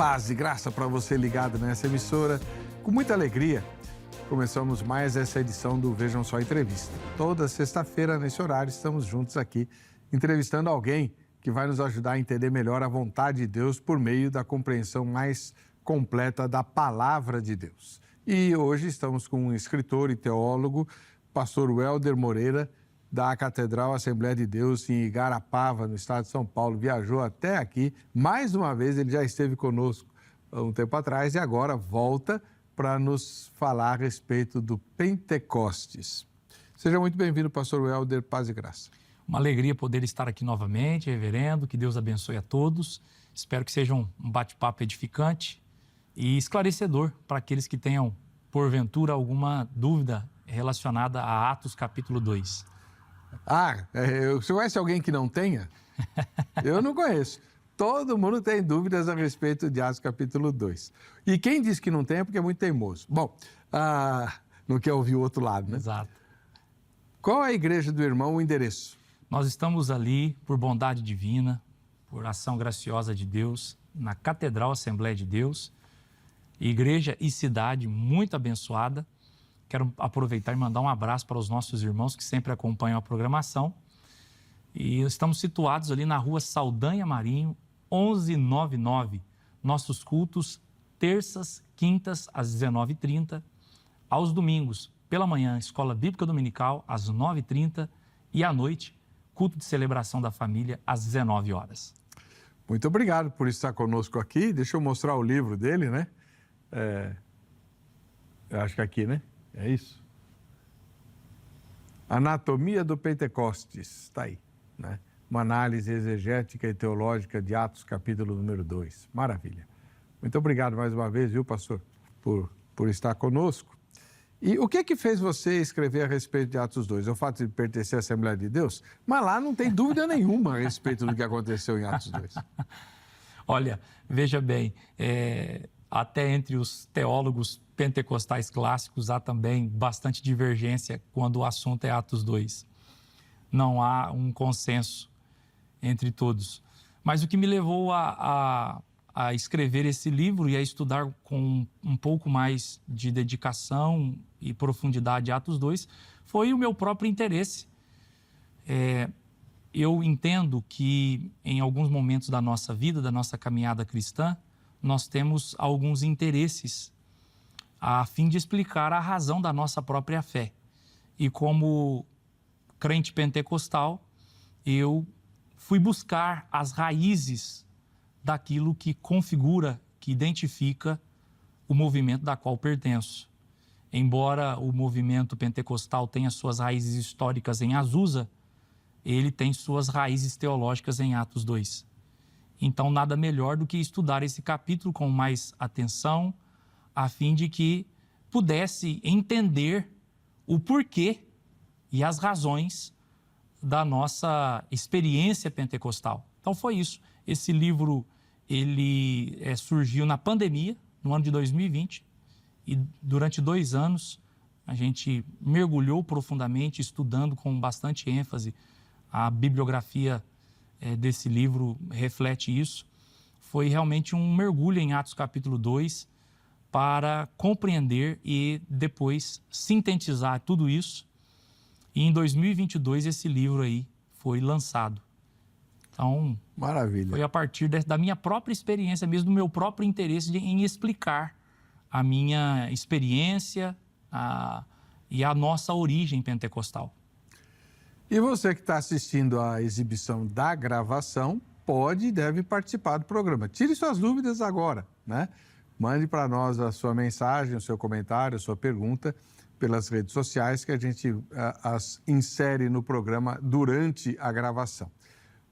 Paz e graça para você ligado nessa emissora. Com muita alegria, começamos mais essa edição do Vejam Só Entrevista. Toda sexta-feira, nesse horário, estamos juntos aqui, entrevistando alguém que vai nos ajudar a entender melhor a vontade de Deus por meio da compreensão mais completa da Palavra de Deus. E hoje estamos com um escritor e teólogo, pastor Welder Moreira, da Catedral Assembleia de Deus em Igarapava, no estado de São Paulo. Viajou até aqui. Mais uma vez, ele já esteve conosco há um tempo atrás e agora volta para nos falar a respeito do Pentecostes. Seja muito bem-vindo, pastor Welder, paz e graça. Uma alegria poder estar aqui novamente, reverendo, que Deus abençoe a todos. Espero que seja um bate-papo edificante e esclarecedor para aqueles que tenham, porventura, alguma dúvida relacionada a Atos capítulo 2. Você conhece alguém que não tenha? Eu não conheço. Todo mundo tem dúvidas a respeito de Atos capítulo 2. E quem diz que não tem é porque é muito teimoso. Bom, não quer ouvir o outro lado, né? Exato. Qual é a igreja do irmão, o endereço? Nós estamos ali por bondade divina, por ação graciosa de Deus, na Catedral Assembleia de Deus, igreja e cidade muito abençoada. Quero aproveitar e mandar um abraço para os nossos irmãos que sempre acompanham a programação. E estamos situados ali na rua Saldanha Marinho, 1199. Nossos cultos, terças, quintas, às 19h30. Aos domingos, pela manhã, Escola Bíblica Dominical, às 9h30. E à noite, culto de celebração da família, às 19 horas. Muito obrigado por estar conosco aqui. Deixa eu mostrar o livro dele, né? Eu acho que aqui, né? É isso? Anatomia do Pentecostes, está aí, né? Uma análise exegética e teológica de Atos, capítulo número 2. Maravilha. Muito obrigado mais uma vez, viu, pastor, por estar conosco. E o que fez você escrever a respeito de Atos 2? É o fato de pertencer à Assembleia de Deus? Mas lá não tem dúvida nenhuma a respeito do que aconteceu em Atos 2. Olha, veja bem, até entre os teólogos pentecostais clássicos há também bastante divergência quando o assunto é Atos 2. Não há um consenso entre todos. Mas o que me levou a escrever esse livro e a estudar com um pouco mais de dedicação e profundidade Atos 2 foi o meu próprio interesse. Eu entendo que em alguns momentos da nossa vida, da nossa caminhada cristã, nós temos alguns interesses a fim de explicar a razão da nossa própria fé. E como crente pentecostal, eu fui buscar as raízes daquilo que configura, que identifica o movimento da qual pertenço. Embora o movimento pentecostal tenha suas raízes históricas em Azusa, ele tem suas raízes teológicas em Atos 2. Então, nada melhor do que estudar esse capítulo com mais atenção, a fim de que pudesse entender o porquê e as razões da nossa experiência pentecostal. Então, foi isso. Esse livro, ele surgiu na pandemia, no ano de 2020, e durante 2 anos a gente mergulhou profundamente, estudando com bastante ênfase. A bibliografia desse livro reflete isso. Foi realmente um mergulho em Atos capítulo 2 para compreender e depois sintetizar tudo isso. E em 2022 esse livro aí foi lançado. Então, maravilha. Foi a partir da minha própria experiência, mesmo do meu próprio interesse em explicar a minha experiência e a nossa origem pentecostal. E você que está assistindo à exibição da gravação, pode e deve participar do programa. Tire suas dúvidas agora, né? Mande para nós a sua mensagem, o seu comentário, a sua pergunta pelas redes sociais que a gente as insere no programa durante a gravação.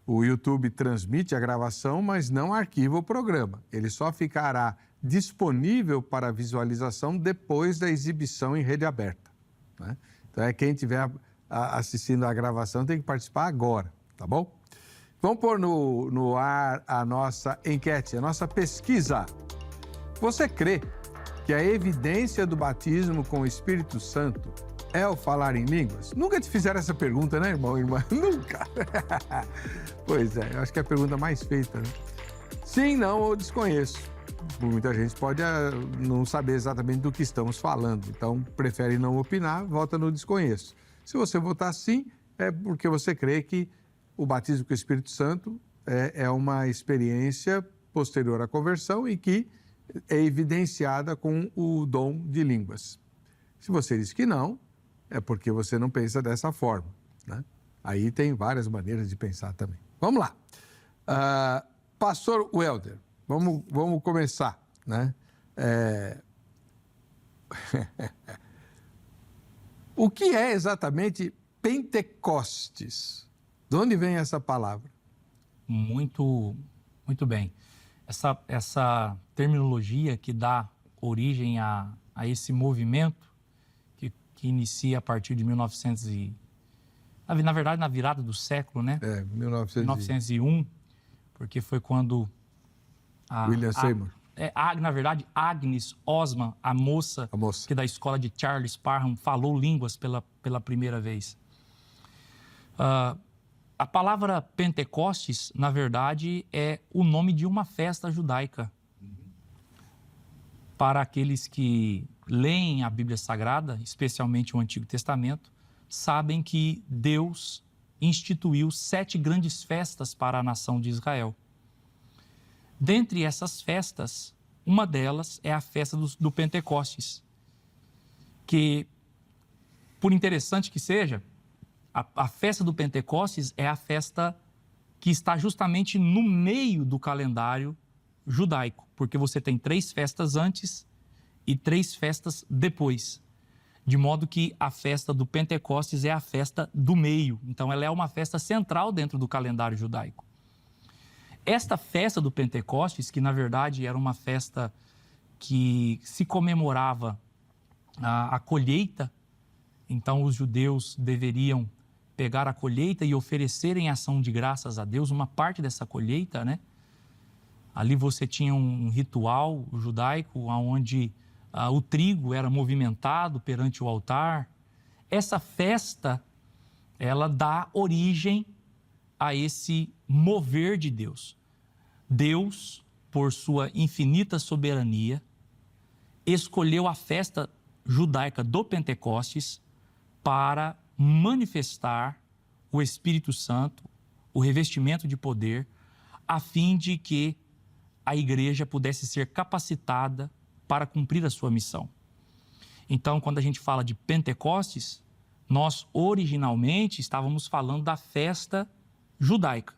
O YouTube transmite a gravação, mas não arquiva o programa. Ele só ficará disponível para visualização depois da exibição em rede aberta, né? Então, quem estiver assistindo a gravação tem que participar agora, tá bom? Vamos pôr no ar a nossa enquete, a nossa pesquisa. Você crê que a evidência do batismo com o Espírito Santo é o falar em línguas? Nunca te fizeram essa pergunta, né, irmão e irmã? Nunca. Pois é, eu acho que é a pergunta mais feita, né? Sim, não ou desconheço. muita gente pode não saber exatamente do que estamos falando, então prefere não opinar, vota no desconheço. Se você votar sim, é porque você crê que o batismo com o Espírito Santo é uma experiência posterior à conversão e que é evidenciada com o dom de línguas. Se você diz que não, é porque você não pensa dessa forma, né? Aí tem várias maneiras de pensar também. Vamos lá. Pastor Welder, vamos começar, né? O que é exatamente Pentecostes? De onde vem essa palavra? Muito bem. Essa terminologia que dá origem a esse movimento que inicia a partir de 1900 na verdade, na virada do século, né? 1901, porque foi quando William Seymour. Na verdade, Agnes Osman, a moça que da escola de Charles Parham falou línguas pela primeira vez. A palavra Pentecostes, na verdade, é o nome de uma festa judaica. Para aqueles que leem a Bíblia Sagrada, especialmente o Antigo Testamento, sabem que Deus instituiu 7 grandes festas para a nação de Israel. Dentre essas festas, uma delas é a festa do Pentecostes, que, por interessante que seja, a festa do Pentecostes é a festa que está justamente no meio do calendário judaico, porque você tem 3 festas antes e 3 festas depois, de modo que a festa do Pentecostes é a festa do meio, então ela é uma festa central dentro do calendário judaico. Esta festa do Pentecostes, que na verdade era uma festa que se comemorava a colheita, então os judeus deveriam pegar a colheita e oferecerem ação de graças a Deus, uma parte dessa colheita, né? Ali você tinha um ritual judaico onde o trigo era movimentado perante o altar. Essa festa, ela dá origem a esse mover de Deus. Deus, por sua infinita soberania, escolheu a festa judaica do Pentecostes para manifestar o Espírito Santo, o revestimento de poder, a fim de que a igreja pudesse ser capacitada para cumprir a sua missão. Então, quando a gente fala de Pentecostes, nós originalmente estávamos falando da festa judaica.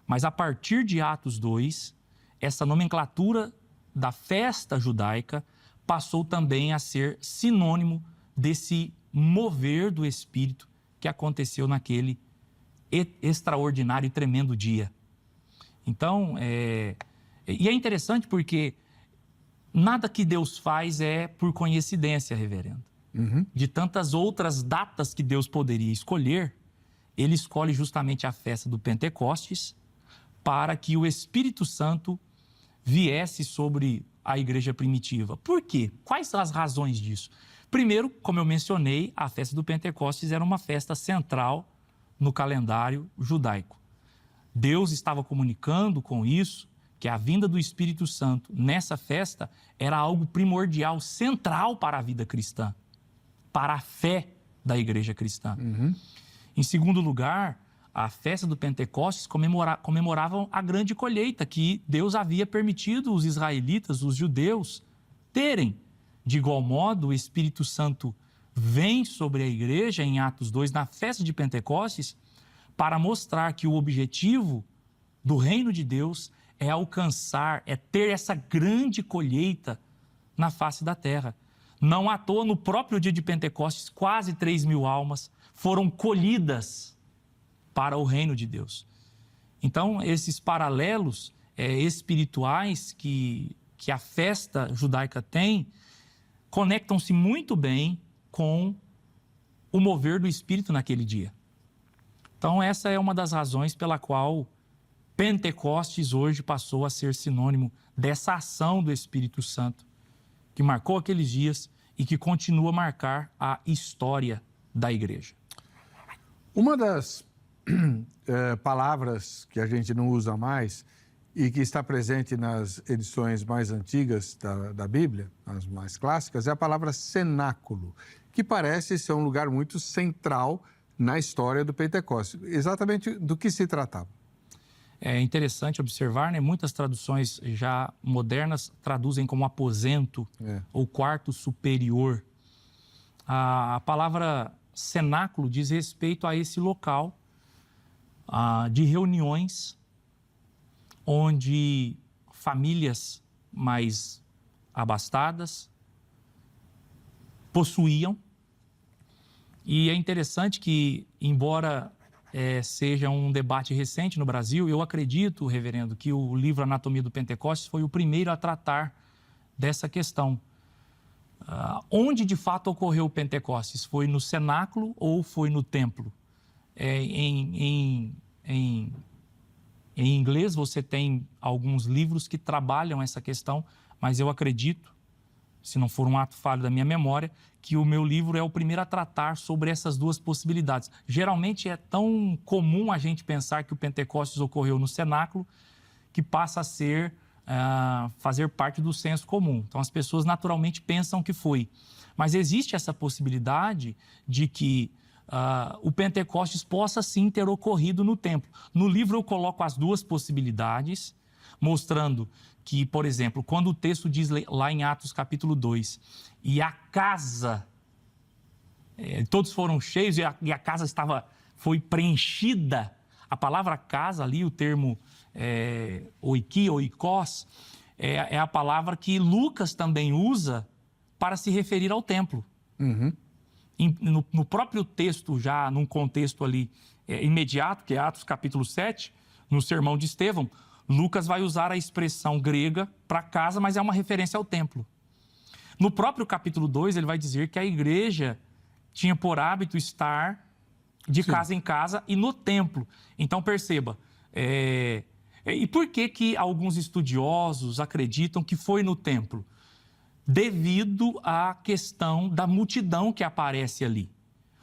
Mas a partir de Atos 2, essa nomenclatura da festa judaica passou também a ser sinônimo desse mover do Espírito que aconteceu naquele extraordinário e tremendo dia. Então, e é interessante porque nada que Deus faz é por coincidência, reverendo. De tantas outras datas que Deus poderia escolher, ele escolhe justamente a festa do Pentecostes para que o Espírito Santo viesse sobre a igreja primitiva. Por quê? Quais são as razões disso? Primeiro, como eu mencionei, a festa do Pentecostes era uma festa central no calendário judaico. Deus estava comunicando com isso que a vinda do Espírito Santo nessa festa era algo primordial, central para a vida cristã, para a fé da igreja cristã. Em segundo lugar, a festa do Pentecostes comemorava a grande colheita que Deus havia permitido os israelitas, os judeus, terem. De igual modo, o Espírito Santo vem sobre a igreja em Atos 2, na festa de Pentecostes, para mostrar que o objetivo do reino de Deus é alcançar, é ter essa grande colheita na face da terra. Não à toa, no próprio dia de Pentecostes, quase 3.000 almas foram colhidas para o reino de Deus. Então, esses paralelos espirituais que a festa judaica tem, conectam-se muito bem com o mover do Espírito naquele dia. Então, essa é uma das razões pela qual Pentecostes hoje passou a ser sinônimo dessa ação do Espírito Santo, que marcou aqueles dias e que continua a marcar a história da igreja. Uma das palavras que a gente não usa mais e que está presente nas edições mais antigas da Bíblia, as mais clássicas, é a palavra cenáculo, que parece ser um lugar muito central na história do Pentecostes. Exatamente do que se tratava? É interessante observar, né? Muitas traduções já modernas traduzem como aposento ou quarto superior. A palavra cenáculo diz respeito a esse local de reuniões onde famílias mais abastadas possuíam. E é interessante que, embora seja um debate recente no Brasil, eu acredito, reverendo, que o livro Anatomia do Pentecostes foi o primeiro a tratar dessa questão. Onde de fato ocorreu o Pentecostes? Foi no cenáculo ou foi no templo? Em inglês você tem alguns livros que trabalham essa questão, mas eu acredito, se não for um ato falho da minha memória, que o meu livro é o primeiro a tratar sobre essas duas possibilidades. Geralmente é tão comum a gente pensar que o Pentecostes ocorreu no cenáculo que passa a fazer parte do senso comum. Então as pessoas naturalmente pensam que foi. Mas existe essa possibilidade de que o Pentecostes possa sim ter ocorrido no templo. No livro eu coloco as duas possibilidades, mostrando que, por exemplo, quando o texto diz lá em Atos capítulo 2, e a casa, todos foram cheios e a casa foi preenchida, a palavra casa ali, o termo oiki, oikos, é a palavra que Lucas também usa para se referir ao templo. Uhum. No próprio texto, já num contexto ali imediato, que é Atos capítulo 7, no sermão de Estevão, Lucas vai usar a expressão grega para casa, mas é uma referência ao templo. No próprio capítulo 2, ele vai dizer que a igreja tinha por hábito estar de casa em casa e no templo. Então, perceba, e por que alguns estudiosos acreditam que foi no templo? Devido à questão da multidão que aparece ali.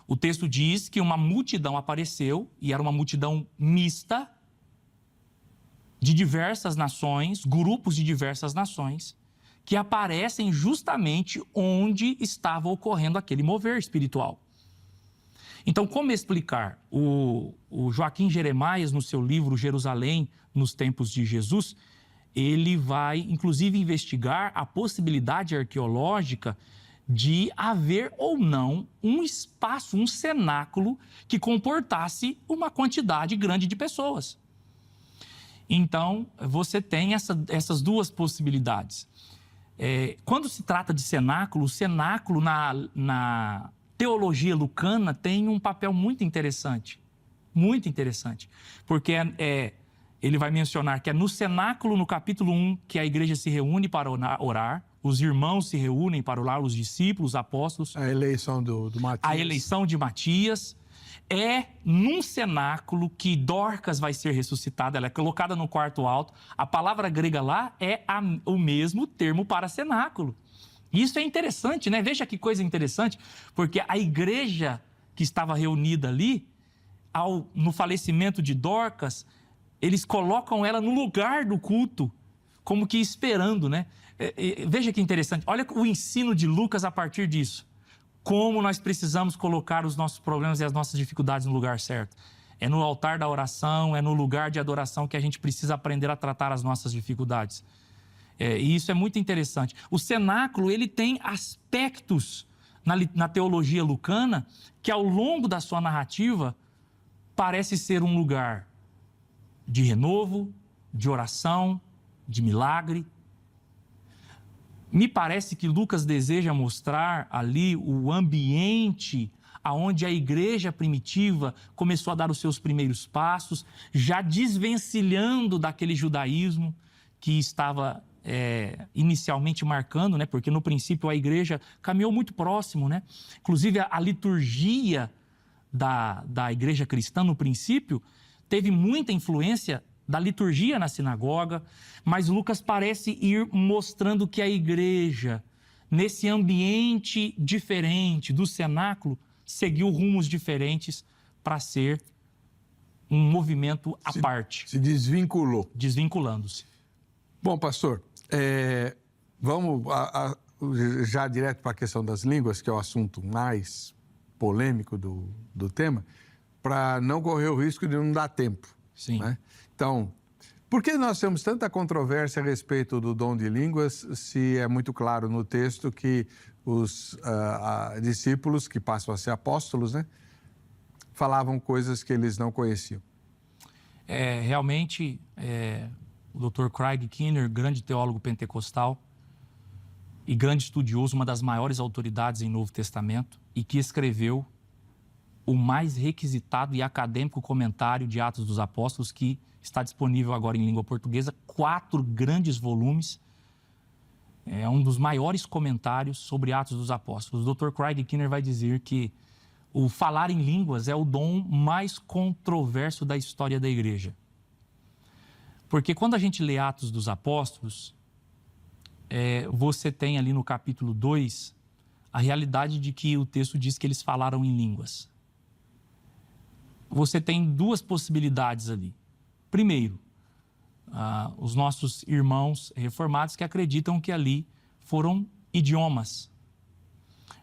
O texto diz que uma multidão apareceu, e era uma multidão mista, de diversas nações, grupos de diversas nações, que aparecem justamente onde estava ocorrendo aquele mover espiritual. Então, como explicar? O Joaquim Jeremias, no seu livro Jerusalém, nos tempos de Jesus, ele vai, inclusive, investigar a possibilidade arqueológica de haver ou não um espaço, um cenáculo que comportasse uma quantidade grande de pessoas. Então, você tem essas duas possibilidades. Quando se trata de cenáculo, o cenáculo na teologia lucana tem um papel muito interessante, porque ele vai mencionar que é no cenáculo, no capítulo 1, que a igreja se reúne para orar, os irmãos se reúnem para orar, os discípulos, os apóstolos. A eleição do Matias. A eleição de Matias. É num cenáculo que Dorcas vai ser ressuscitada, ela é colocada no quarto alto. A palavra grega lá é o mesmo termo para cenáculo. Isso é interessante, né? Veja que coisa interessante, porque a igreja que estava reunida ali, no falecimento de Dorcas, eles colocam ela no lugar do culto, como que esperando, né? Veja que interessante, olha o ensino de Lucas a partir disso. Como nós precisamos colocar os nossos problemas e as nossas dificuldades no lugar certo. É no altar da oração, é no lugar de adoração que a gente precisa aprender a tratar as nossas dificuldades. E isso é muito interessante. O cenáculo, ele tem aspectos na teologia lucana que, ao longo da sua narrativa, parece ser um lugar de renovo, de oração, de milagre. Me parece que Lucas deseja mostrar ali o ambiente aonde a igreja primitiva começou a dar os seus primeiros passos, já desvencilhando daquele judaísmo que estava inicialmente marcando, né? Porque no princípio a igreja caminhou muito próximo, né? Inclusive a liturgia da igreja cristã no princípio teve muita influência da liturgia na sinagoga, mas Lucas parece ir mostrando que a igreja, nesse ambiente diferente do cenáculo, seguiu rumos diferentes para ser um movimento à parte. Se desvinculou. Desvinculando-se. Bom, pastor, vamos já direto para a questão das línguas, que é o assunto mais polêmico do tema, para não correr o risco de não dar tempo. Sim. Né? Então, por que nós temos tanta controvérsia a respeito do dom de línguas, se é muito claro no texto que os discípulos, que passam a ser apóstolos, né, falavam coisas que eles não conheciam? Realmente, o Dr. Craig Keener, grande teólogo pentecostal e grande estudioso, uma das maiores autoridades em Novo Testamento, e que escreveu o mais requisitado e acadêmico comentário de Atos dos Apóstolos, que está disponível agora em língua portuguesa, 4 grandes volumes. É um dos maiores comentários sobre Atos dos Apóstolos. O Dr. Craig Keener vai dizer que o falar em línguas é o dom mais controverso da história da igreja. Porque quando a gente lê Atos dos Apóstolos, você tem ali no capítulo 2 a realidade de que o texto diz que eles falaram em línguas. Você tem 2 possibilidades ali. Primeiro, os nossos irmãos reformados que acreditam que ali foram idiomas.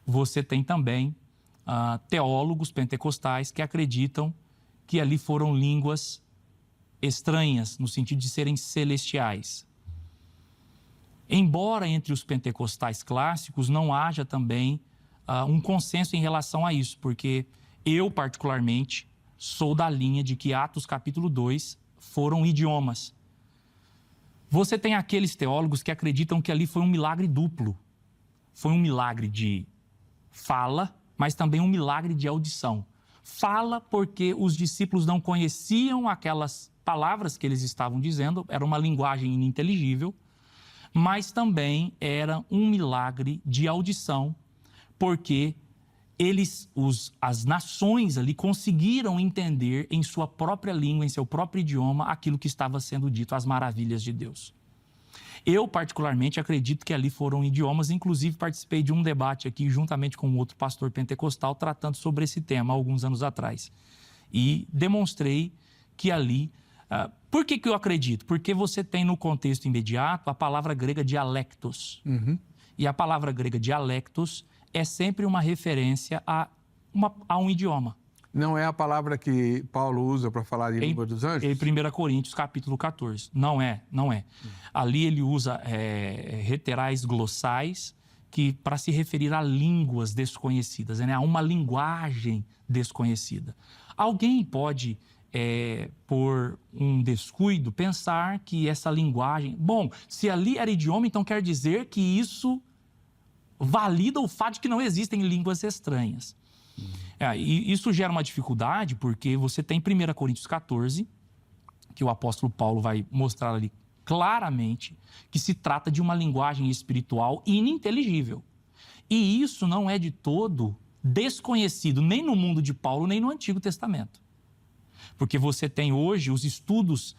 Você tem também teólogos pentecostais que acreditam que ali foram línguas estranhas, no sentido de serem celestiais. Embora entre os pentecostais clássicos não haja também um consenso em relação a isso, porque eu, particularmente, sou da linha de que Atos capítulo 2 foram idiomas. Você tem aqueles teólogos que acreditam que ali foi um milagre duplo. Foi um milagre de fala, mas também um milagre de audição. Fala porque os discípulos não conheciam aquelas palavras que eles estavam dizendo, era uma linguagem ininteligível, mas também era um milagre de audição, porque as nações ali conseguiram entender em sua própria língua, em seu próprio idioma, aquilo que estava sendo dito, as maravilhas de Deus. Eu, particularmente, acredito que ali foram idiomas, inclusive participei de um debate aqui, juntamente com um outro pastor pentecostal, tratando sobre esse tema, há alguns anos atrás. E demonstrei que ali... por que eu acredito? Porque você tem no contexto imediato a palavra grega dialectos. Uhum. E a palavra grega dialectos é sempre uma referência a um idioma. Não é a palavra que Paulo usa para falar de língua dos anjos? Em 1 Coríntios, capítulo 14. Não é. Ali ele usa reterais glossais para se referir a línguas desconhecidas, né? A uma linguagem desconhecida. Alguém pode, por um descuido, pensar que essa linguagem... Bom, se ali era idioma, então quer dizer que isso valida o fato de que não existem línguas estranhas. E isso gera uma dificuldade porque você tem 1 Coríntios 14, que o apóstolo Paulo vai mostrar ali claramente que se trata de uma linguagem espiritual ininteligível. E isso não é de todo desconhecido nem no mundo de Paulo, nem no Antigo Testamento. Porque você tem hoje os estudos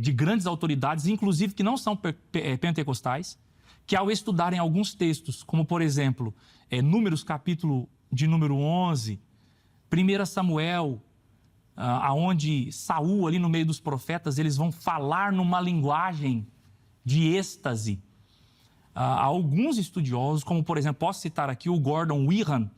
de grandes autoridades, inclusive que não são pentecostais, que ao estudarem alguns textos, como por exemplo, Números capítulo de número 11, 1 Samuel, aonde Saul, ali no meio dos profetas, eles vão falar numa linguagem de êxtase. Alguns estudiosos, como por exemplo, posso citar aqui o Gordon Wehan,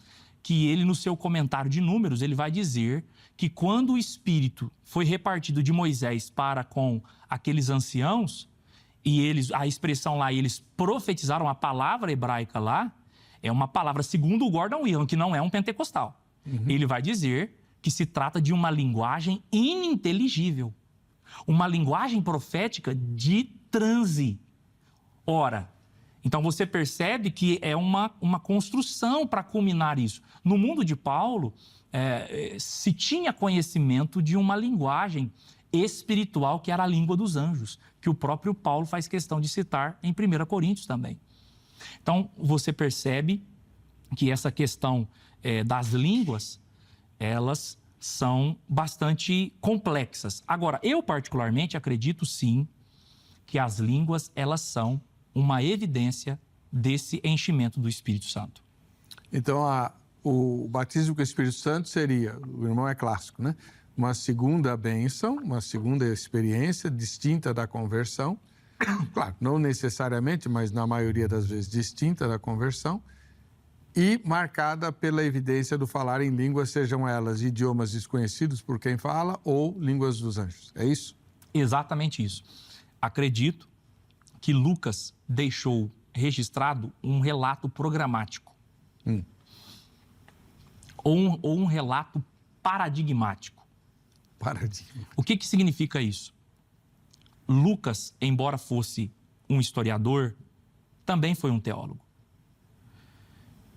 que ele no seu comentário de Números, ele vai dizer que quando o Espírito foi repartido de Moisés para com aqueles anciãos, e a expressão lá, eles profetizaram, a palavra hebraica lá, é uma palavra, segundo o Gordon Wehan, que não é um pentecostal. Uhum. Ele vai dizer que se trata de uma linguagem ininteligível. Uma linguagem profética de transe. Ora, então você percebe que é uma construção para culminar isso. No mundo de Paulo, se tinha conhecimento de uma linguagem espiritual que era a língua dos anjos, que o próprio Paulo faz questão de citar em 1 Coríntios também. Então, você percebe que essa questão das línguas, elas são bastante complexas. Agora, eu particularmente acredito sim que as línguas, elas são uma evidência desse enchimento do Espírito Santo. Então, o batismo com o Espírito Santo seria, o irmão é clássico, né? uma segunda bênção, uma segunda experiência distinta da conversão. Claro, não necessariamente, mas na maioria das vezes distinta da conversão. E marcada pela evidência do falar em línguas, sejam elas idiomas desconhecidos por quem fala ou línguas dos anjos. É isso? Exatamente isso. Acredito que Lucas deixou registrado um relato programático. Ou um relato paradigmático. Paradigma. O que significa isso? Lucas, embora fosse um historiador, também foi um teólogo.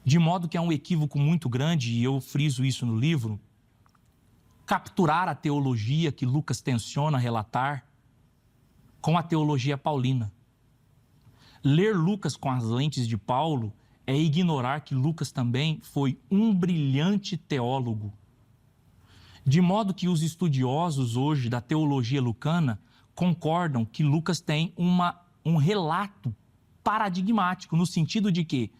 De modo que é um equívoco muito grande, e eu friso isso no livro, capturar a teologia que Lucas tenciona relatar com a teologia paulina. Ler Lucas com as lentes de Paulo é ignorar que Lucas também foi um brilhante teólogo. De modo que os estudiosos hoje da teologia lucana concordam que Lucas tem um relato paradigmático, no sentido de que,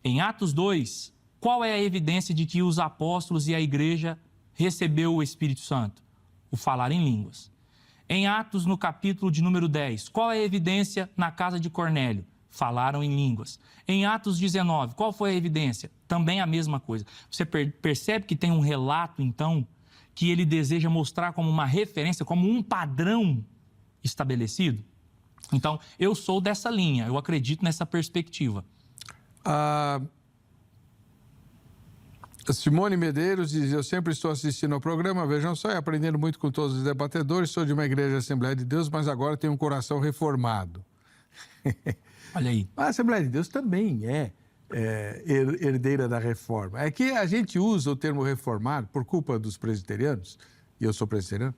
em Atos 2, qual é a evidência de que os apóstolos e a igreja recebeu o Espírito Santo? O falar em línguas. Em Atos, no capítulo de número 10, qual é a evidência na casa de Cornélio? Falaram em línguas. Em Atos 19, qual foi a evidência? Também a mesma coisa. Você percebe que tem um relato, então, que ele deseja mostrar como uma referência, como um padrão estabelecido? Então, eu sou dessa linha, eu acredito nessa perspectiva. Simone Medeiros diz: eu sempre estou assistindo ao programa, vejam só, e aprendendo muito com todos os debatedores. Sou de uma igreja Assembleia de Deus, mas agora tenho um coração reformado. Olha aí. A Assembleia de Deus também é herdeira da reforma. É que a gente usa o termo reformado, por culpa dos presbiterianos, e eu sou presbiteriano,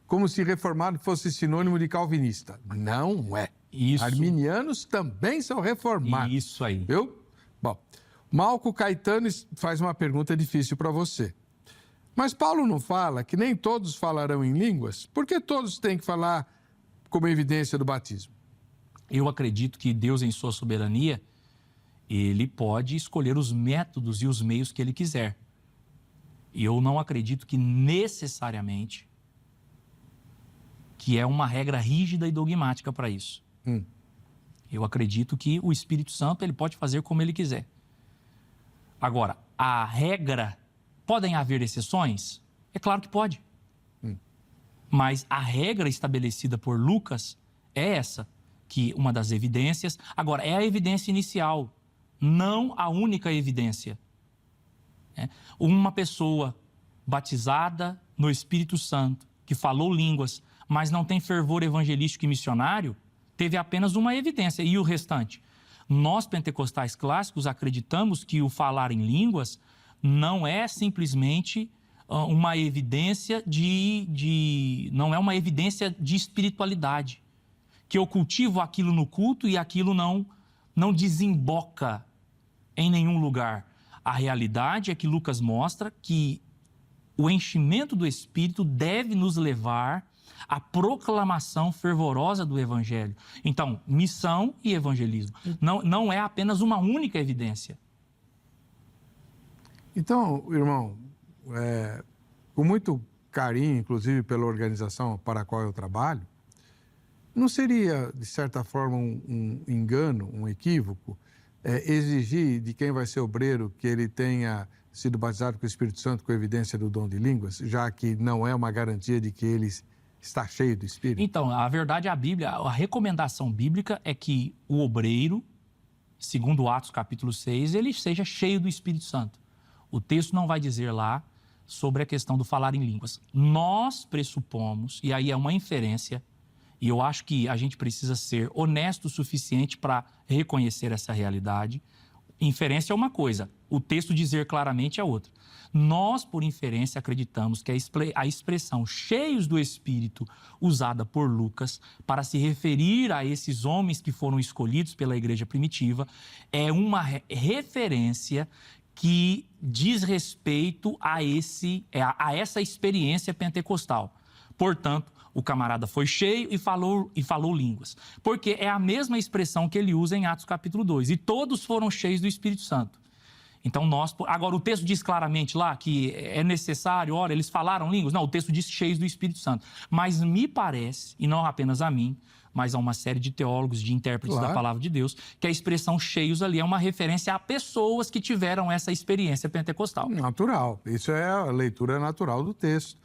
como se reformado fosse sinônimo de calvinista. Não é. Isso. Arminianos também são reformados. Isso aí. Viu? Bom, Malco Caetano faz uma pergunta difícil para você. Mas Paulo não fala que nem todos falarão em línguas? Por que todos têm que falar como evidência do batismo? Eu acredito que Deus, em sua soberania, ele pode escolher os métodos e os meios que ele quiser. E eu não acredito que necessariamente que é uma regra rígida e dogmática para isso. Eu acredito que o Espírito Santo ele pode fazer como ele quiser. Agora, a regra, podem haver exceções? É claro que pode. Mas a regra estabelecida por Lucas é essa, que uma das evidências... Agora, é a evidência inicial, não a única evidência. Uma pessoa batizada no Espírito Santo, que falou línguas, mas não tem fervor evangelístico e missionário, teve apenas uma evidência. E o restante? Nós, pentecostais clássicos, acreditamos que o falar em línguas não é simplesmente uma evidência não é uma evidência de espiritualidade. Que eu cultivo aquilo no culto e aquilo não desemboca em nenhum lugar. A realidade é que Lucas mostra que o enchimento do Espírito deve nos levar à proclamação fervorosa do Evangelho. Então, missão e evangelismo. Não é apenas uma única evidência. Então, irmão, com muito carinho, inclusive pela organização para a qual eu trabalho, não seria, de certa forma, um engano, um equívoco, exigir de quem vai ser obreiro que ele tenha sido batizado com o Espírito Santo com evidência do dom de línguas, já que não é uma garantia de que ele está cheio do Espírito? Então, a verdade, a recomendação bíblica é que o obreiro, segundo Atos capítulo 6, ele seja cheio do Espírito Santo. O texto não vai dizer lá sobre a questão do falar em línguas. Nós pressupomos, e aí é uma inferência, e eu acho que a gente precisa ser honesto o suficiente para reconhecer essa realidade. Inferência é uma coisa, o texto dizer claramente é outra. Nós, por inferência, acreditamos que a expressão cheios do Espírito usada por Lucas para se referir a esses homens que foram escolhidos pela igreja primitiva é uma referência que diz respeito a essa experiência pentecostal. Portanto, o camarada foi cheio e falou línguas. Porque é a mesma expressão que ele usa em Atos capítulo 2. E todos foram cheios do Espírito Santo. Então, agora, o texto diz claramente lá que é necessário, ora, eles falaram línguas? Não, o texto diz cheios do Espírito Santo. Mas me parece, e não apenas a mim, mas a uma série de teólogos, de intérpretes da palavra de Deus, que a expressão cheios ali é uma referência a pessoas que tiveram essa experiência pentecostal. Natural. Isso é a leitura natural do texto.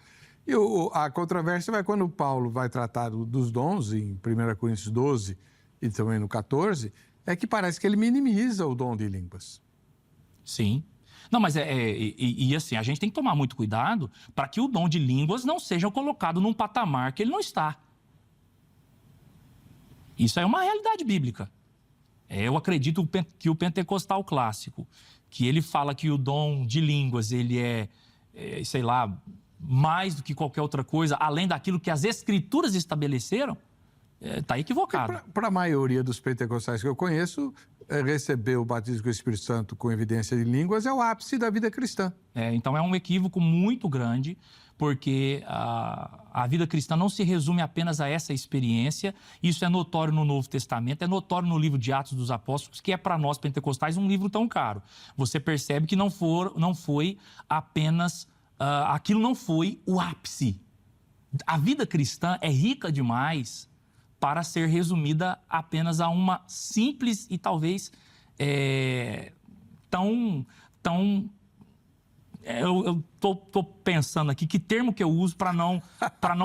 E a controvérsia vai quando Paulo vai tratar dos dons, em 1 Coríntios 12 e também no 14, é que parece que ele minimiza o dom de línguas. Sim. Não, mas assim, a gente tem que tomar muito cuidado para que o dom de línguas não seja colocado num patamar que ele não está. Isso é uma realidade bíblica. Eu acredito que o pentecostal clássico, que ele fala que o dom de línguas, ele sei lá, mais do que qualquer outra coisa, além daquilo que as escrituras estabeleceram, está equivocado. Para a maioria dos pentecostais que eu conheço, receber o batismo com o Espírito Santo com evidência de línguas é o ápice da vida cristã. Então é um equívoco muito grande, porque a vida cristã não se resume apenas a essa experiência. Isso é notório no Novo Testamento, é notório no livro de Atos dos Apóstolos, que é para nós pentecostais um livro tão caro. Você percebe que não foi apenas... aquilo não foi o ápice. A vida cristã é rica demais para ser resumida apenas a uma simples e talvez eu estou pensando aqui que termo que eu uso para não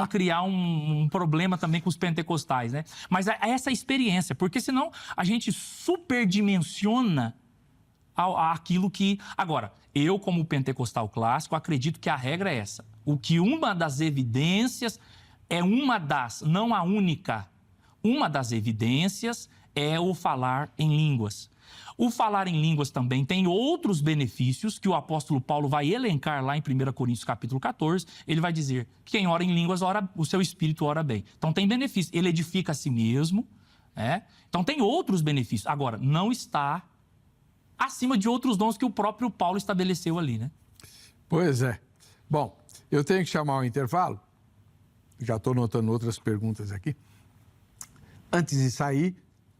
criar um problema também com os pentecostais, né? Mas essa experiência, porque senão a gente superdimensiona aquilo que... Agora, eu como pentecostal clássico acredito que a regra é essa. Uma das evidências não a única, uma das evidências é o falar em línguas. O falar em línguas também tem outros benefícios que o apóstolo Paulo vai elencar lá em 1 Coríntios capítulo 14. Ele vai dizer que quem ora em línguas, o seu espírito ora bem. Então tem benefícios. Ele edifica a si mesmo. Então tem outros benefícios. Agora, não está acima de outros dons que o próprio Paulo estabeleceu ali, né? Pois é. Bom, eu tenho que chamar o intervalo. Já estou notando outras perguntas aqui. Antes de sair,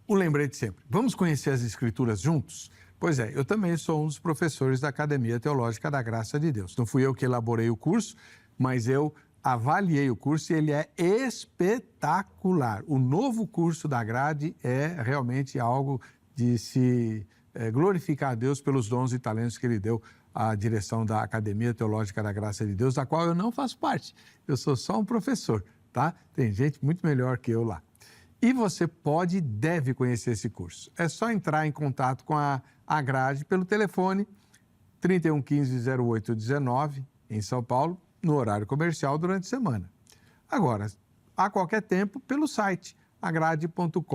um lembrete sempre. Vamos conhecer as Escrituras juntos? Pois é, eu também sou um dos professores da Academia Teológica da Graça de Deus. Não fui eu que elaborei o curso, mas eu avaliei o curso e ele é espetacular. O novo curso da grade é realmente algo de se glorificar a Deus pelos dons e talentos que ele deu à direção da Academia Teológica da Graça de Deus, da qual eu não faço parte. Eu sou só um professor, tá? Tem gente muito melhor que eu lá. E você pode e deve conhecer esse curso. É só entrar em contato com a grade pelo telefone 3115-0819, em São Paulo, no horário comercial durante a semana. Agora, a qualquer tempo, pelo site agrade.com.br.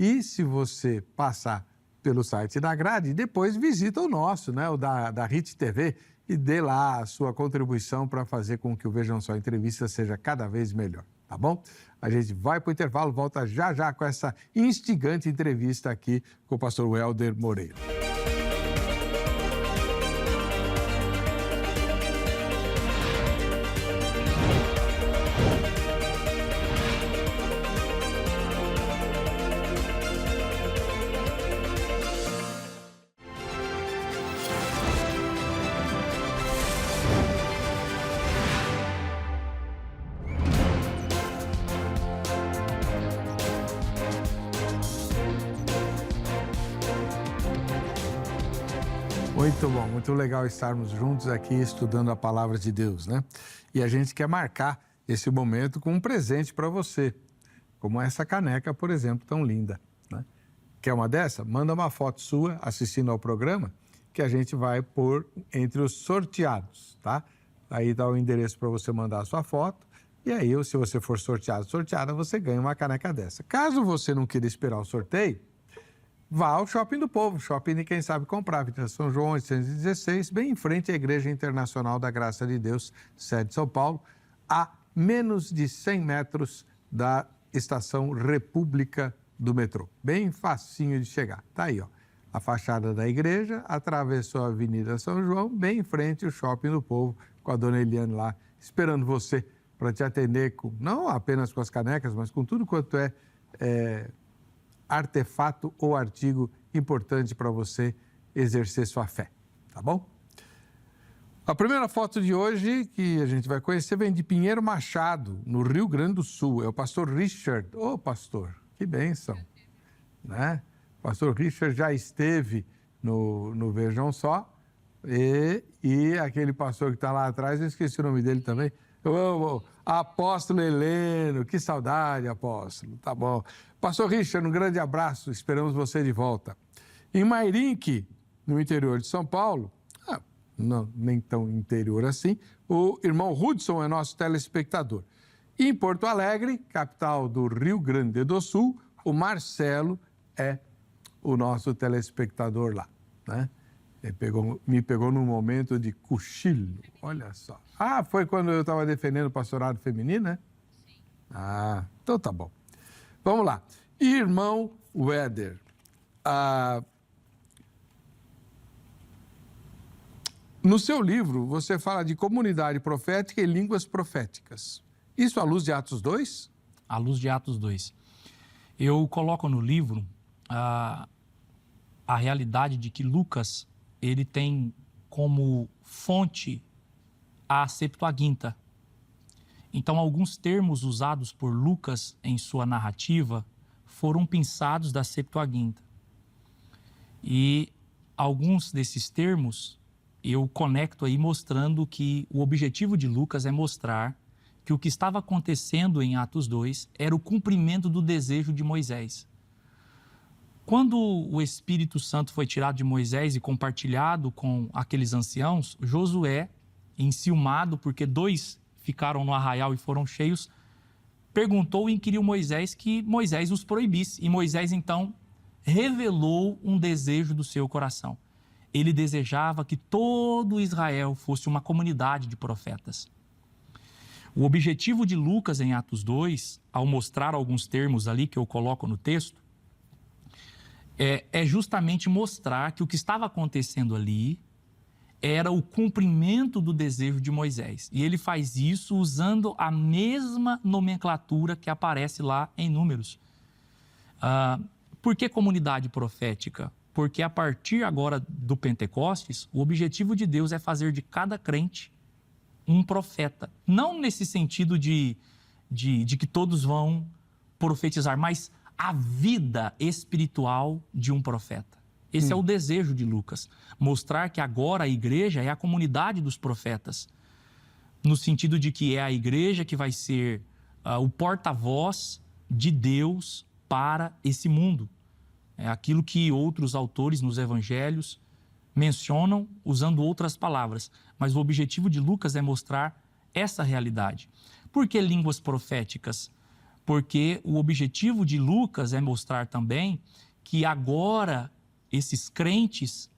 E se você passar pelo site da grade, depois visita o nosso, né, o da RIT TV, e dê lá a sua contribuição para fazer com que o Vejam Só Entrevista seja cada vez melhor, tá bom? A gente vai para o intervalo, volta já já com essa instigante entrevista aqui com o pastor Welder Moreira. Muito bom, muito legal estarmos juntos aqui estudando a palavra de Deus, né? E a gente quer marcar esse momento com um presente para você, como essa caneca, por exemplo, tão linda, né? Quer uma dessa? Manda uma foto sua assistindo ao programa que a gente vai pôr entre os sorteados, tá? Aí dá o endereço para você mandar a sua foto e aí, se você for sorteada, você ganha uma caneca dessa. Caso você não queira esperar o sorteio, vá ao Shopping do Povo, Shopping de Quem Sabe Comprar, Avenida São João 816, bem em frente à Igreja Internacional da Graça de Deus, sede de São Paulo, a menos de 100 metros da Estação República do metrô. Bem facinho de chegar. Tá aí, ó. A fachada da igreja, atravessou a Avenida São João, bem em frente ao Shopping do Povo, com a dona Eliane lá, esperando você para te atender, não apenas com as canecas, mas com tudo quanto é artefato ou artigo importante para você exercer sua fé, tá bom? A primeira foto de hoje que a gente vai conhecer vem de Pinheiro Machado, no Rio Grande do Sul. É o pastor Richard. Ô, pastor, que bênção, né? O pastor Richard já esteve no Vejam Só e aquele pastor que está lá atrás, eu esqueci o nome dele também. Apóstolo Heleno, que saudade, apóstolo. Tá bom. Pastor Richard, um grande abraço, esperamos você de volta. Em Mairinque, no interior de São Paulo, não, nem tão interior assim, o irmão Hudson é nosso telespectador. E em Porto Alegre, capital do Rio Grande do Sul, o Marcelo é o nosso telespectador lá, né? Ele me pegou num momento de cochilo, olha só. Ah, foi quando eu estava defendendo o pastorado feminino, né? Sim. Ah, então tá bom. Vamos lá. Irmão Weder, no seu livro, você fala de comunidade profética e línguas proféticas. Isso à luz de Atos 2? À luz de Atos 2. Eu coloco no livro a realidade de que Lucas, ele tem como fonte a Septuaginta. Então, alguns termos usados por Lucas em sua narrativa foram pinçados da Septuaginta. E alguns desses termos eu conecto aí mostrando que o objetivo de Lucas é mostrar que o que estava acontecendo em Atos 2 era o cumprimento do desejo de Moisés. Quando o Espírito Santo foi tirado de Moisés e compartilhado com aqueles anciãos, Josué, enciumado porque 2 ficaram no arraial e foram cheios, perguntou e inquiriu Moisés que Moisés os proibisse. E Moisés, então, revelou um desejo do seu coração. Ele desejava que todo Israel fosse uma comunidade de profetas. O objetivo de Lucas em Atos 2, ao mostrar alguns termos ali que eu coloco no texto, é justamente mostrar que o que estava acontecendo ali era o cumprimento do desejo de Moisés. E ele faz isso usando a mesma nomenclatura que aparece lá em Números. Por que comunidade profética? Porque a partir agora do Pentecostes, o objetivo de Deus é fazer de cada crente um profeta. Não nesse sentido de que todos vão profetizar, mas a vida espiritual de um profeta. Esse é o desejo de Lucas. Mostrar que agora a igreja é a comunidade dos profetas. No sentido de que é a igreja que vai ser o porta-voz de Deus para esse mundo. É aquilo que outros autores nos evangelhos mencionam usando outras palavras. Mas o objetivo de Lucas é mostrar essa realidade. Por que línguas proféticas? Porque o objetivo de Lucas é mostrar também que agora esses crentes,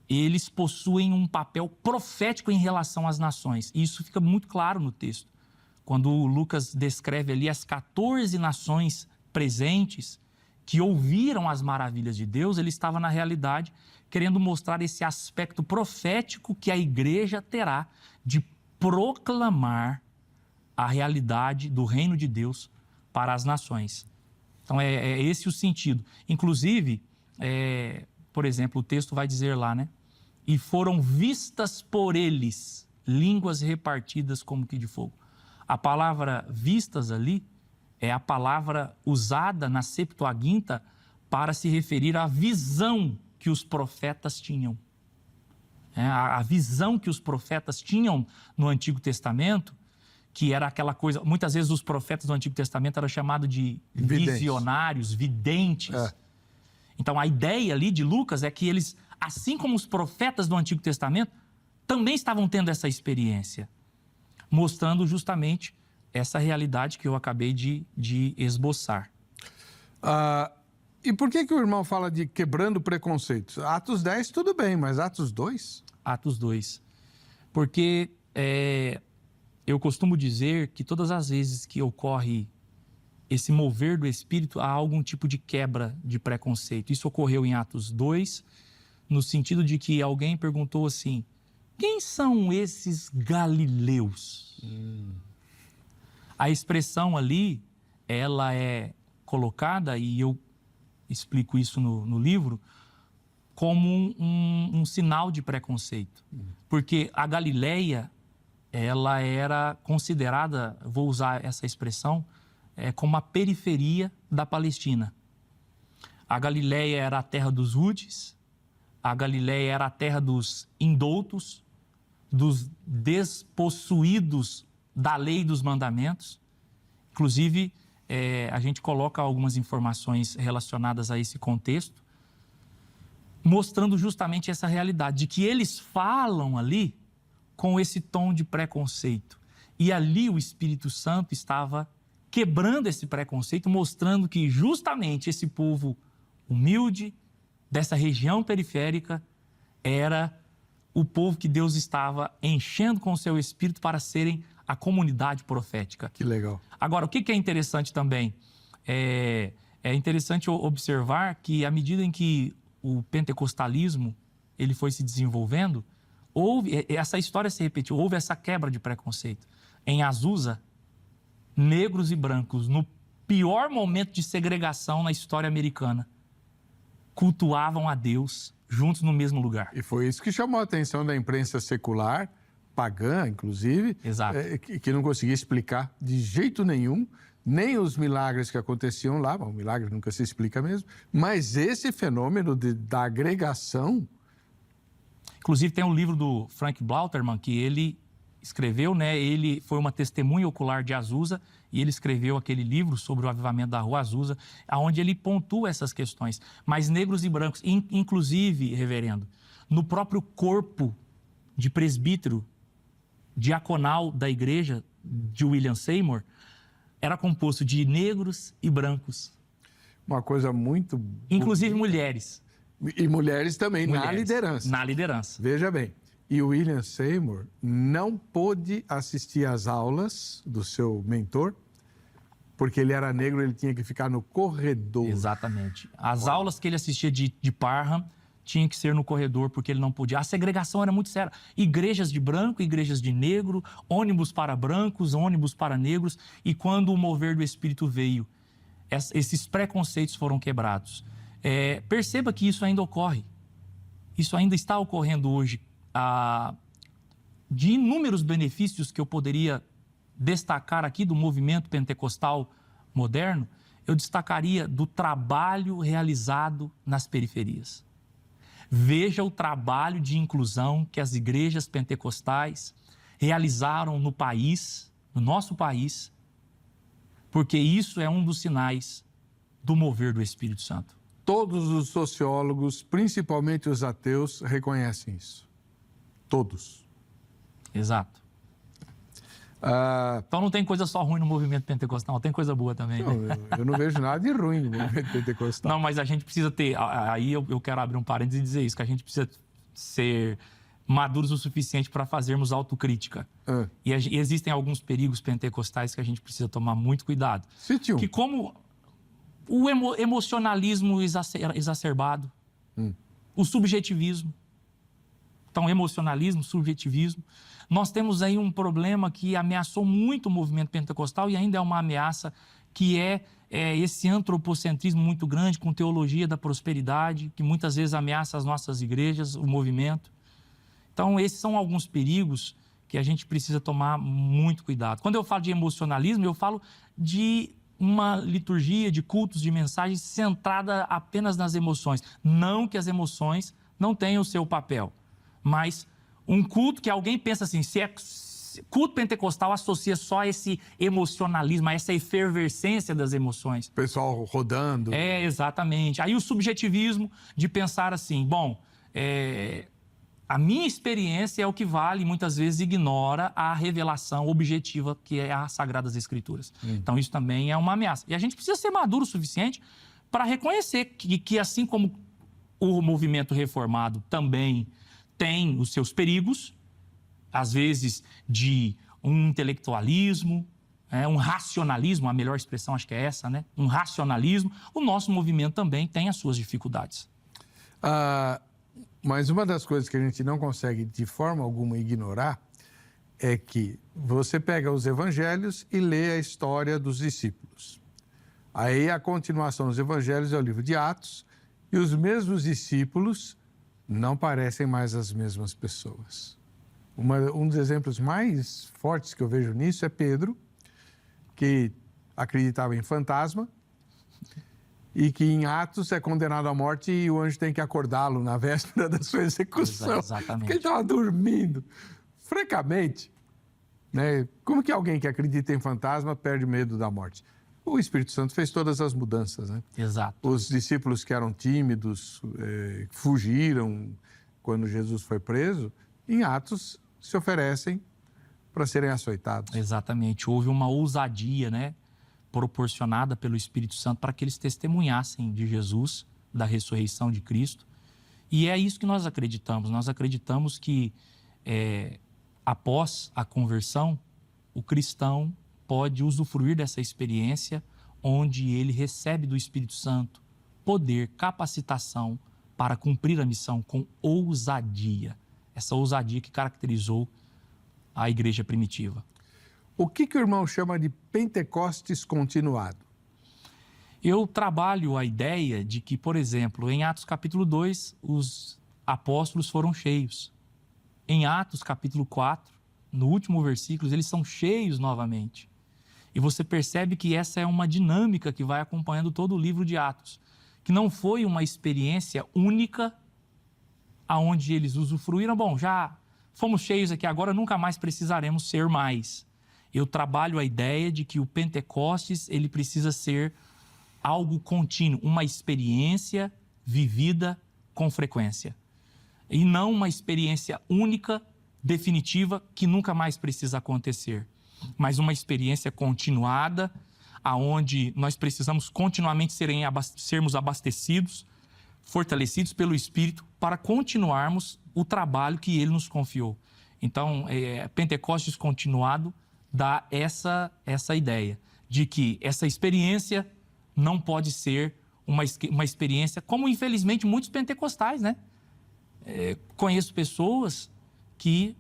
eles possuem um papel profético em relação às nações. E isso fica muito claro no texto. Quando Lucas descreve ali as 14 nações presentes, que ouviram as maravilhas de Deus, ele estava, na realidade, querendo mostrar esse aspecto profético que a igreja terá de proclamar a realidade do reino de Deus para as nações. Então, é esse o sentido. Inclusive, por exemplo, o texto vai dizer lá, né? E foram vistas por eles línguas repartidas como que de fogo. A palavra vistas ali é a palavra usada na Septuaginta para se referir à visão que os profetas tinham. A visão que os profetas tinham no Antigo Testamento, que era aquela coisa... Muitas vezes os profetas do Antigo Testamento eram chamados de visionários, videntes. Então, a ideia ali de Lucas é que eles, assim como os profetas do Antigo Testamento, também estavam tendo essa experiência, mostrando justamente essa realidade que eu acabei de esboçar. E por que o irmão fala de quebrando preconceitos? Atos 10, tudo bem, mas Atos 2? Atos 2. Porque eu costumo dizer que todas as vezes que ocorre esse mover do Espírito, há algum tipo de quebra de preconceito. Isso ocorreu em Atos 2, no sentido de que alguém perguntou assim: quem são esses galileus? A expressão ali, ela é colocada, e eu explico isso no livro, como um sinal de preconceito. Porque a Galileia, ela era considerada, vou usar essa expressão, como a periferia da Palestina. A Galileia era a terra dos rudes, a Galileia era a terra dos indoutos, dos despossuídos da lei e dos mandamentos. Inclusive, a gente coloca algumas informações relacionadas a esse contexto, mostrando justamente essa realidade, de que eles falam ali com esse tom de preconceito. E ali o Espírito Santo estava quebrando esse preconceito, mostrando que justamente esse povo humilde, dessa região periférica, era o povo que Deus estava enchendo com o seu Espírito para serem a comunidade profética. Que legal. Agora, o que é interessante também? É interessante observar que, à medida em que o pentecostalismo ele foi se desenvolvendo, essa história se repetiu, houve essa quebra de preconceito. Em Azusa, negros e brancos, no pior momento de segregação na história americana, cultuavam a Deus juntos no mesmo lugar. E foi isso que chamou a atenção da imprensa secular, pagã, inclusive, Exato. Que não conseguia explicar de jeito nenhum, nem os milagres que aconteciam lá, bom, o milagre nunca se explica mesmo, mas esse fenômeno da agregação... Inclusive, tem um livro do Frank Blauterman que ele escreveu, né? Ele foi uma testemunha ocular de Azusa e ele escreveu aquele livro sobre o avivamento da rua Azusa, onde ele pontua essas questões. Mas negros e brancos, inclusive, reverendo, no próprio corpo de presbítero diaconal da igreja de William Seymour, era composto de negros e brancos. Uma coisa muito... Inclusive mulheres. E mulheres também, na liderança. Na liderança. Veja bem, e o William Seymour não pôde assistir às aulas do seu mentor, porque ele era negro, ele tinha que ficar no corredor. Exatamente. As aulas que ele assistia de Parham tinham que ser no corredor, porque ele não podia. A segregação era muito séria. Igrejas de branco, igrejas de negro, ônibus para brancos, ônibus para negros. E quando o mover do Espírito veio, esses preconceitos foram quebrados. Perceba que isso ainda ocorre. Isso ainda está ocorrendo hoje. De inúmeros benefícios que eu poderia destacar aqui do movimento pentecostal moderno, eu destacaria do trabalho realizado nas periferias. Veja o trabalho de inclusão que as igrejas pentecostais realizaram no país, no nosso país, porque isso é um dos sinais do mover do Espírito Santo. Todos os sociólogos, principalmente os ateus, reconhecem isso. Todos. Exato. Então não tem coisa só ruim no movimento pentecostal, tem coisa boa também. Não, eu não vejo nada de ruim no movimento pentecostal. Não, mas a gente precisa ter... Aí eu quero abrir um parênteses e dizer isso, que a gente precisa ser maduros o suficiente para fazermos autocrítica. E existem alguns perigos pentecostais que a gente precisa tomar muito cuidado. Cite um. Que como o emocionalismo exacerbado, o subjetivismo. Então, emocionalismo, subjetivismo. Nós temos aí um problema que ameaçou muito o movimento pentecostal e ainda é uma ameaça, que é esse antropocentrismo muito grande com teologia da prosperidade, que muitas vezes ameaça as nossas igrejas, o movimento. Então, esses são alguns perigos que a gente precisa tomar muito cuidado. Quando eu falo de emocionalismo, eu falo de uma liturgia de cultos, de mensagens centrada apenas nas emoções. Não que as emoções não tenham o seu papel, mas um culto que alguém pensa assim, se é culto pentecostal, associa só a esse emocionalismo, a essa efervescência das emoções. O pessoal rodando. Exatamente. Aí o subjetivismo de pensar assim, bom, a minha experiência é o que vale e muitas vezes ignora a revelação objetiva que é as Sagradas Escrituras. Então isso também é uma ameaça. E a gente precisa ser maduro o suficiente para reconhecer que assim como o movimento reformado também tem os seus perigos, às vezes de um intelectualismo, um racionalismo, a melhor expressão acho que é essa, né? Um racionalismo. O nosso movimento também tem as suas dificuldades. Mas uma das coisas que a gente não consegue de forma alguma ignorar é que você pega os evangelhos e lê a história dos discípulos. Aí a continuação dos evangelhos é o livro de Atos e os mesmos discípulos não parecem mais as mesmas pessoas. Um dos exemplos mais fortes que eu vejo nisso é Pedro, que acreditava em fantasma e que em Atos é condenado à morte e o anjo tem que acordá-lo na véspera da sua execução. Exatamente. Porque ele estava dormindo. Francamente, né? Como que alguém que acredita em fantasma perde medo da morte? O Espírito Santo fez todas as mudanças, né? Exato. Os discípulos que eram tímidos, fugiram quando Jesus foi preso, em Atos se oferecem para serem açoitados. Exatamente. Houve uma ousadia, né, proporcionada pelo Espírito Santo para que eles testemunhassem de Jesus, da ressurreição de Cristo. E é isso que nós acreditamos. Nós acreditamos que após a conversão, o cristão pode usufruir dessa experiência onde ele recebe do Espírito Santo poder, capacitação para cumprir a missão com ousadia. Essa ousadia que caracterizou a igreja primitiva. O que o irmão chama de Pentecostes continuado? Eu trabalho a ideia de que, por exemplo, em Atos capítulo 2, os apóstolos foram cheios. Em Atos capítulo 4, no último versículo, eles são cheios novamente. E você percebe que essa é uma dinâmica que vai acompanhando todo o livro de Atos, que não foi uma experiência única aonde eles usufruíram. Bom, já fomos cheios aqui, agora nunca mais precisaremos ser mais. Eu trabalho a ideia de que o Pentecostes ele precisa ser algo contínuo, uma experiência vivida com frequência. E não uma experiência única, definitiva, que nunca mais precisa acontecer. Mas uma experiência continuada, aonde nós precisamos continuamente sermos abastecidos, fortalecidos pelo Espírito, para continuarmos o trabalho que Ele nos confiou. Então, Pentecostes continuado dá essa ideia de que essa experiência não pode ser uma experiência, como infelizmente muitos pentecostais, né? Conheço pessoas que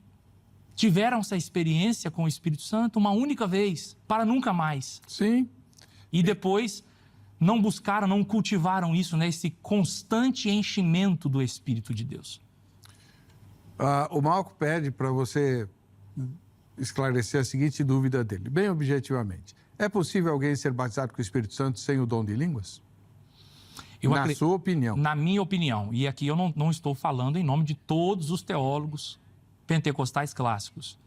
tiveram essa experiência com o Espírito Santo uma única vez, para nunca mais. Sim. E depois não buscaram, não cultivaram isso, né? Esse constante enchimento do Espírito de Deus. O Malco pede para você esclarecer a seguinte dúvida dele, bem objetivamente. É possível alguém ser batizado com o Espírito Santo sem o dom de línguas? Na sua opinião. Na minha opinião. E aqui eu não estou falando em nome de todos os teólogos pentecostais clássicos.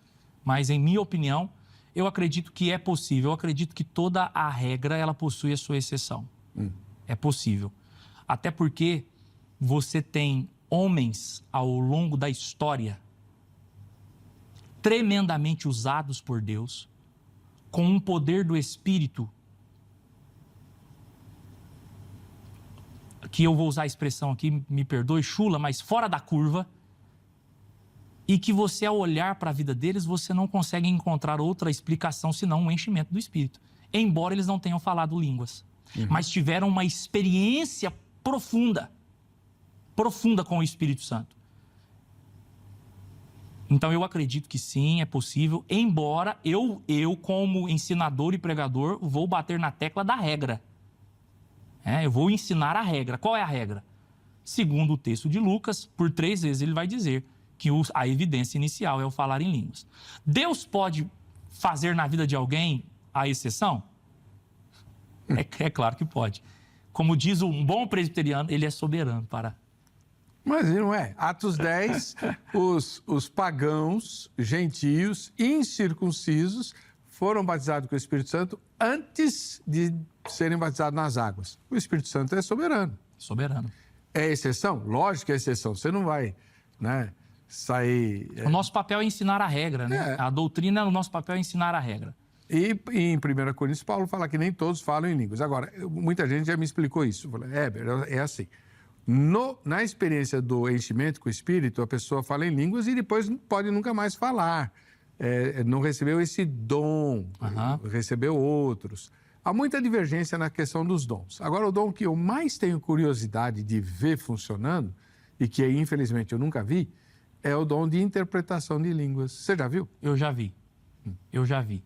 Mas, em minha opinião, eu acredito que é possível. Eu acredito que toda a regra, ela possui a sua exceção. É possível. Até porque você tem homens ao longo da história tremendamente usados por Deus, com um poder do Espírito, que eu vou usar a expressão aqui, me perdoe, chula, mas fora da curva, e que você, ao olhar para a vida deles, você não consegue encontrar outra explicação senão um enchimento do Espírito. Embora eles não tenham falado línguas, mas tiveram uma experiência profunda com o Espírito Santo. Então, eu acredito que sim, é possível, embora eu como ensinador e pregador, vou bater na tecla da regra. Eu vou ensinar a regra. Qual é a regra? Segundo o texto de Lucas, por 3 vezes ele vai dizer que a evidência inicial é o falar em línguas. Deus pode fazer na vida de alguém a exceção? É claro que pode. Como diz um bom presbiteriano, ele é soberano para... Mas não é. Atos 10, os pagãos, gentios, incircuncisos, foram batizados com o Espírito Santo antes de serem batizados nas águas. O Espírito Santo é soberano. Soberano. É exceção? Lógico que é exceção. Você não vai, né, sair... O nosso papel é ensinar a regra, né? A doutrina, o nosso papel é ensinar a regra. E em 1 Coríntios, Paulo fala que nem todos falam em línguas. Agora, muita gente já me explicou isso. Eu falei, é assim. Na experiência do enchimento com o Espírito, a pessoa fala em línguas e depois não pode nunca mais falar. Não recebeu esse dom, recebeu outros. Há muita divergência na questão dos dons. Agora, o dom que eu mais tenho curiosidade de ver funcionando, e que infelizmente eu nunca vi, é o dom de interpretação de línguas. Você já viu? Eu já vi. Eu já vi.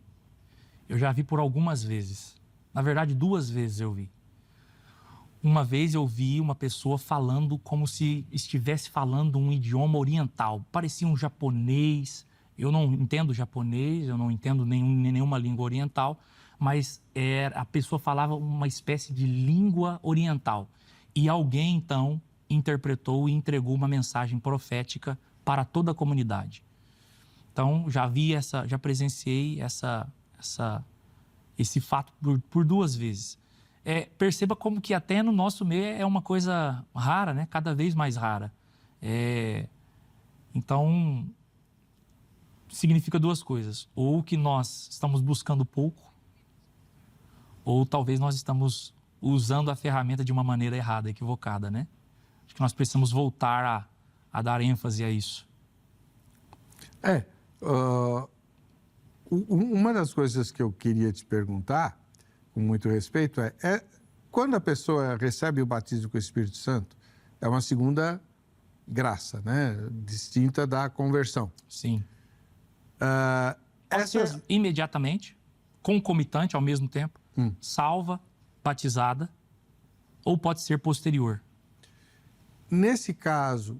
Eu já vi por algumas vezes. Na verdade, 2 vezes eu vi. Uma vez eu vi uma pessoa falando como se estivesse falando um idioma oriental. Parecia um japonês. Eu não entendo japonês, eu não entendo nenhuma língua oriental, mas a pessoa falava uma espécie de língua oriental. E alguém, então, interpretou e entregou uma mensagem profética para toda a comunidade. Então, já presenciei esse fato por 2 vezes. Perceba como que até no nosso meio é uma coisa rara, né? Cada vez mais rara. Então, significa 2 coisas. Ou que nós estamos buscando pouco, ou talvez nós estamos usando a ferramenta de uma maneira errada, equivocada, né? Acho que nós precisamos voltar a dar ênfase a isso. Uma das coisas que eu queria te perguntar, com muito respeito, quando a pessoa recebe o batismo com o Espírito Santo, é uma segunda graça, né? Distinta da conversão. Sim. Pode ser imediatamente, concomitante ao mesmo tempo, salva, batizada, ou pode ser posterior. Nesse caso,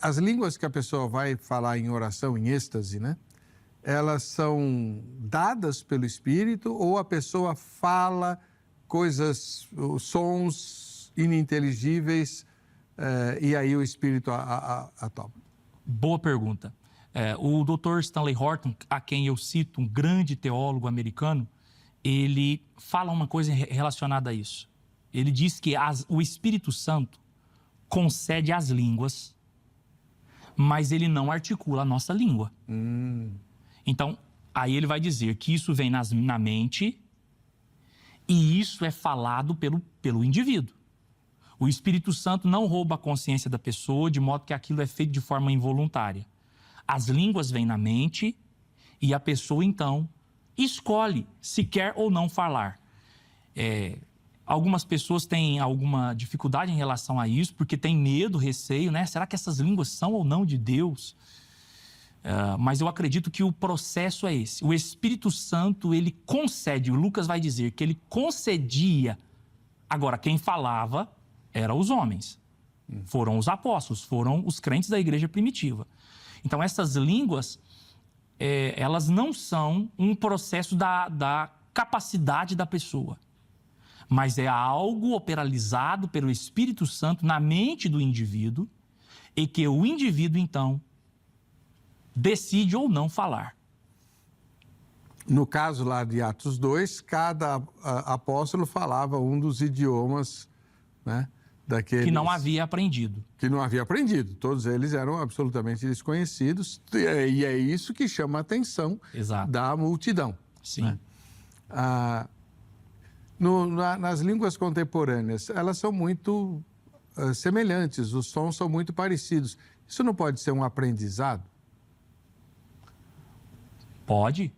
as línguas que a pessoa vai falar em oração, em êxtase, né? Elas são dadas pelo Espírito ou a pessoa fala coisas, sons ininteligíveis e aí o Espírito a toma? Boa pergunta. O Dr. Stanley Horton, a quem eu cito, um grande teólogo americano, ele fala uma coisa relacionada a isso. Ele diz que o Espírito Santo concede as línguas, mas ele não articula a nossa língua. Então, aí ele vai dizer que isso vem na mente e isso é falado pelo indivíduo. O Espírito Santo não rouba a consciência da pessoa, de modo que aquilo é feito de forma involuntária. As línguas vêm na mente e a pessoa, então, escolhe se quer ou não falar. Algumas pessoas têm alguma dificuldade em relação a isso, porque tem medo, receio, né? Será que essas línguas são ou não de Deus? Mas eu acredito que o processo é esse. O Espírito Santo, ele concede, o Lucas vai dizer que ele concedia. Agora, quem falava eram os homens. Foram os apóstolos, foram os crentes da igreja primitiva. Então, essas línguas, elas não são um processo da capacidade da pessoa, mas é algo operalizado pelo Espírito Santo na mente do indivíduo e que o indivíduo, então, decide ou não falar. No caso lá de Atos 2, cada apóstolo falava um dos idiomas, né, daqueles... Que não havia aprendido. Que não havia aprendido. Todos eles eram absolutamente desconhecidos e é isso que chama a atenção Exato. Da multidão. Sim. Né? Nas línguas contemporâneas, elas são muito semelhantes, os sons são muito parecidos. Isso não pode ser um aprendizado? Pode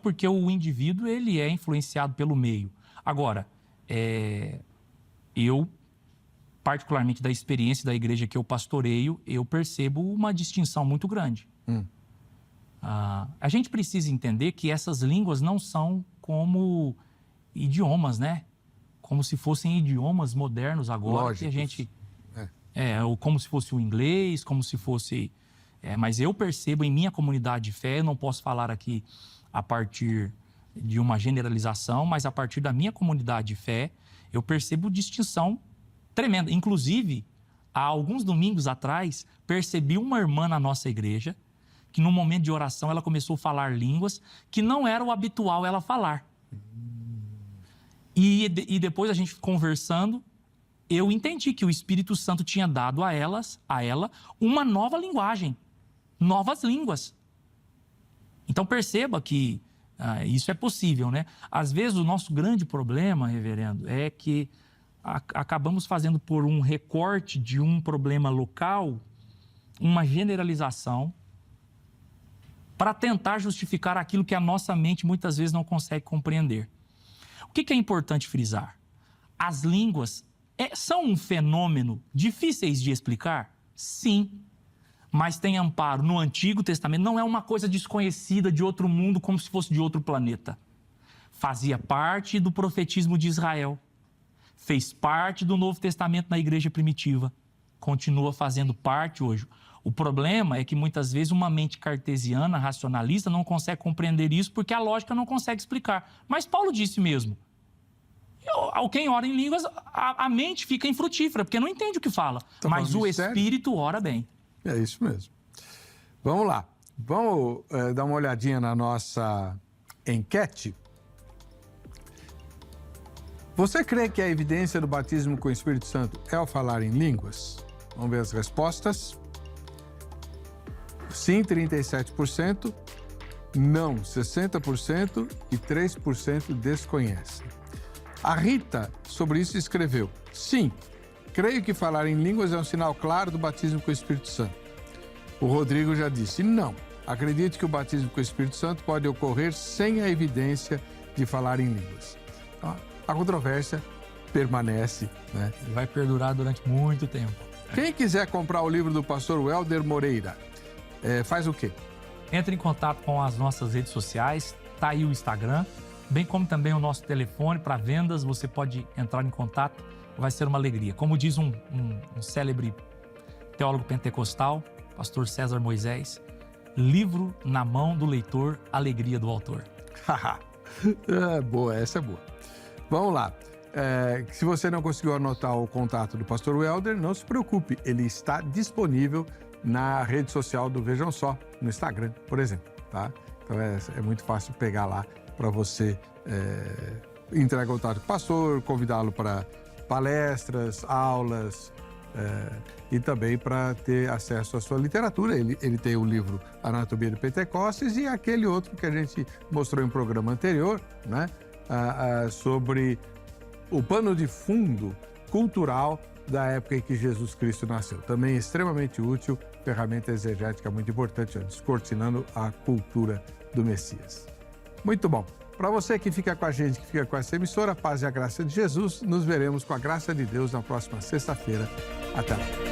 porque o indivíduo ele é influenciado pelo meio. Agora, eu, particularmente da experiência da igreja que eu pastoreio, eu percebo uma distinção muito grande. A gente precisa entender que essas línguas não são como idiomas, né? Como se fossem idiomas modernos agora. Lógicos. Que a gente... ou como se fosse o inglês, como se fosse... mas eu percebo em minha comunidade de fé, eu não posso falar aqui a partir de uma generalização, mas a partir da minha comunidade de fé, eu percebo distinção tremenda. Inclusive, há alguns domingos atrás, percebi uma irmã na nossa igreja que, no momento de oração, ela começou a falar línguas que não era o habitual ela falar. E depois, a gente conversando, eu entendi que o Espírito Santo tinha dado a ela uma nova linguagem, novas línguas. Então, perceba que isso é possível, né? Às vezes, o nosso grande problema, reverendo, é que acabamos fazendo por um recorte de um problema local, uma generalização, para tentar justificar aquilo que a nossa mente muitas vezes não consegue compreender. O que é importante frisar? As línguas são um fenômeno difíceis de explicar? Sim. Mas tem amparo no Antigo Testamento, não é uma coisa desconhecida de outro mundo, como se fosse de outro planeta. fazia parte do profetismo de Israel, fez parte do Novo Testamento na igreja primitiva, continua fazendo parte hoje. O problema é que muitas vezes uma mente cartesiana, racionalista, não consegue compreender isso porque a lógica não consegue explicar. Mas Paulo disse mesmo, quem ora em línguas, a mente fica infrutífera, porque não entende o que fala, mas o espírito ora bem. É isso mesmo. Vamos lá, vamos dar uma olhadinha na nossa enquete. Você crê que a evidência do batismo com o Espírito Santo é o falar em línguas? Vamos ver as respostas. Sim, 37%. Não, 60%. E 3% desconhecem. A Rita, sobre isso, escreveu: sim, creio que falar em línguas é um sinal claro do batismo com o Espírito Santo. O Rodrigo já disse: não, acredito que o batismo com o Espírito Santo pode ocorrer sem a evidência de falar em línguas. Então, a controvérsia permanece, né? E vai perdurar durante muito tempo. Quem quiser comprar o livro do pastor Welder Moreira, faz o quê? Entre em contato com as nossas redes sociais, tá aí o Instagram, bem como também o nosso telefone para vendas. Você pode entrar em contato, vai ser uma alegria. Como diz um célebre teólogo pentecostal, pastor César Moisés, livro na mão do leitor, alegria do autor. Boa, essa é boa. Vamos lá. Se você não conseguiu anotar o contato do pastor Welder, não se preocupe, ele está disponível na rede social do Vejam Só, no Instagram, por exemplo, tá? Então é muito fácil pegar lá para você entrar em contato com o pastor, convidá-lo para palestras, aulas e também para ter acesso à sua literatura. Ele tem o livro Anatomia de Pentecostes e aquele outro que a gente mostrou em um programa anterior, né? Sobre o pano de fundo cultural da época em que Jesus Cristo nasceu. Também extremamente útil, ferramenta exegética muito importante, descortinando a cultura do Messias. Muito bom. Para você que fica com a gente, que fica com essa emissora, paz e a graça de Jesus, nos veremos com a graça de Deus na próxima sexta-feira. Até lá.